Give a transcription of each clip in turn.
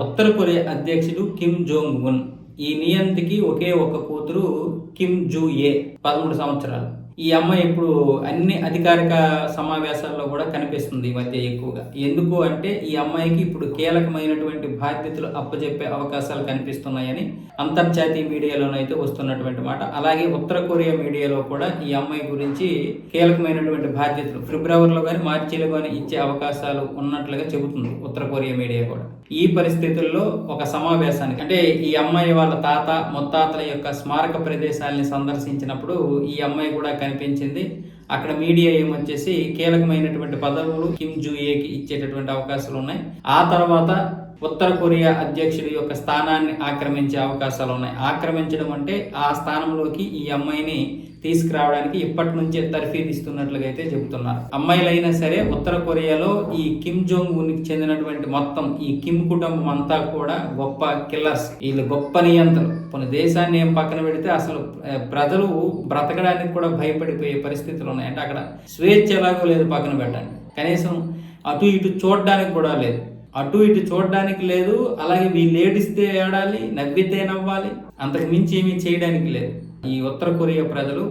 ఉత్తర Korea అధ్యక్షుడు Kim Jong Un. ఈ నియంత్రికి ఒకే ఒక కూతురు కిమ్ జూ ఏ, 13 సంవత్సరాలు. ఈ అమ్మాయి ఇప్పుడు అన్ని అధికారిక సమావేశాల్లో కూడా కనిపిస్తుంది ఈ మధ్య ఎక్కువగా. ఎందుకు అంటే ఈ అమ్మాయికి ఇప్పుడు కీలకమైనటువంటి బాధ్యతలు అప్పచెప్పే అవకాశాలు కనిపిస్తున్నాయని అంతర్జాతీయ మీడియాలోనైతే వస్తున్నటువంటి మాట. అలాగే ఉత్తర కొరియా మీడియాలో కూడా ఈ అమ్మాయి గురించి కీలకమైనటువంటి బాధ్యతలు ఫిబ్రవరిలో కానీ మార్చిలో కానీ ఇచ్చే అవకాశాలు ఉన్నట్లుగా చెబుతుంది ఉత్తర కొరియా మీడియా కూడా. ఈ పరిస్థితుల్లో ఒక సమావేశానికి అంటే ఈ అమ్మాయి వాళ్ళ తాత ముత్తాతల యొక్క స్మారక ప్రదేశాలని సందర్శించినప్పుడు ఈ అమ్మాయి కూడా కనిపించింది. అక్కడ మీడియా ఏమొచ్చేసి కీలకమైనటువంటి పదవులు కిమ్ జూ ఏకి ఇచ్చేటటువంటి అవకాశాలు ఉన్నాయి. ఆ తర్వాత ఉత్తర కొరియా అధ్యక్షుడి యొక్క స్థానాన్ని ఆక్రమించే అవకాశాలు ఉన్నాయి. ఆక్రమించడం అంటే ఆ స్థానంలోకి ఈ అమ్మాయిని తీసుకురావడానికి ఇప్పటి నుంచే తర్ఫీదిస్తున్నట్లుగా అయితే చెబుతున్నారు. అమ్మాయిలైనా సరే ఉత్తర కొరియాలో ఈ కిమ్ జోంగ్ ఉన్కి చెందినటువంటి మొత్తం ఈ కిమ్ కుటుంబం అంతా కూడా గొప్ప కిల్లర్స్. వీళ్ళు గొప్ప నియంత్రణలు. కొన్ని దేశాన్ని ఏం పక్కన పెడితే అసలు ప్రజలు బ్రతకడానికి కూడా భయపడిపోయే పరిస్థితులు ఉన్నాయి. అంటే అక్కడ స్వేచ్ఛ ఎలాగో లేదు, పక్కన పెట్టండి. కనీసం అటు ఇటు చూడడానికి కూడా లేదు. అటు ఇటు చూడడానికి లేదు. అలాగే వీళ్ళు ఏడిస్తే ఏడాలి, నవ్వితే నవ్వాలి, అంతకు మించి ఏమీ చేయడానికి లేదు. ఈ ఉత్తర కొరియా ప్రజలు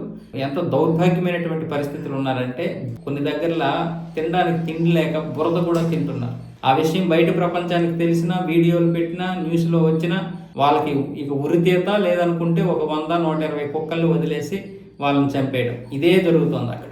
ఎంత దౌర్భాగ్యమైనటువంటి పరిస్థితులు ఉన్నారంటే కొన్ని దగ్గరలా తినడానికి తిండి లేక బురద కూడా తింటున్నారు. ఆ విషయం బయట ప్రపంచానికి తెలిసినా, వీడియోలు పెట్టినా, న్యూస్లో వచ్చినా వాళ్ళకి ఇక ఉరితీత లేదనుకుంటే ఒక 100-120 కుక్కల్ని వదిలేసి వాళ్ళని చంపేయడం ఇదే జరుగుతుంది అక్కడ.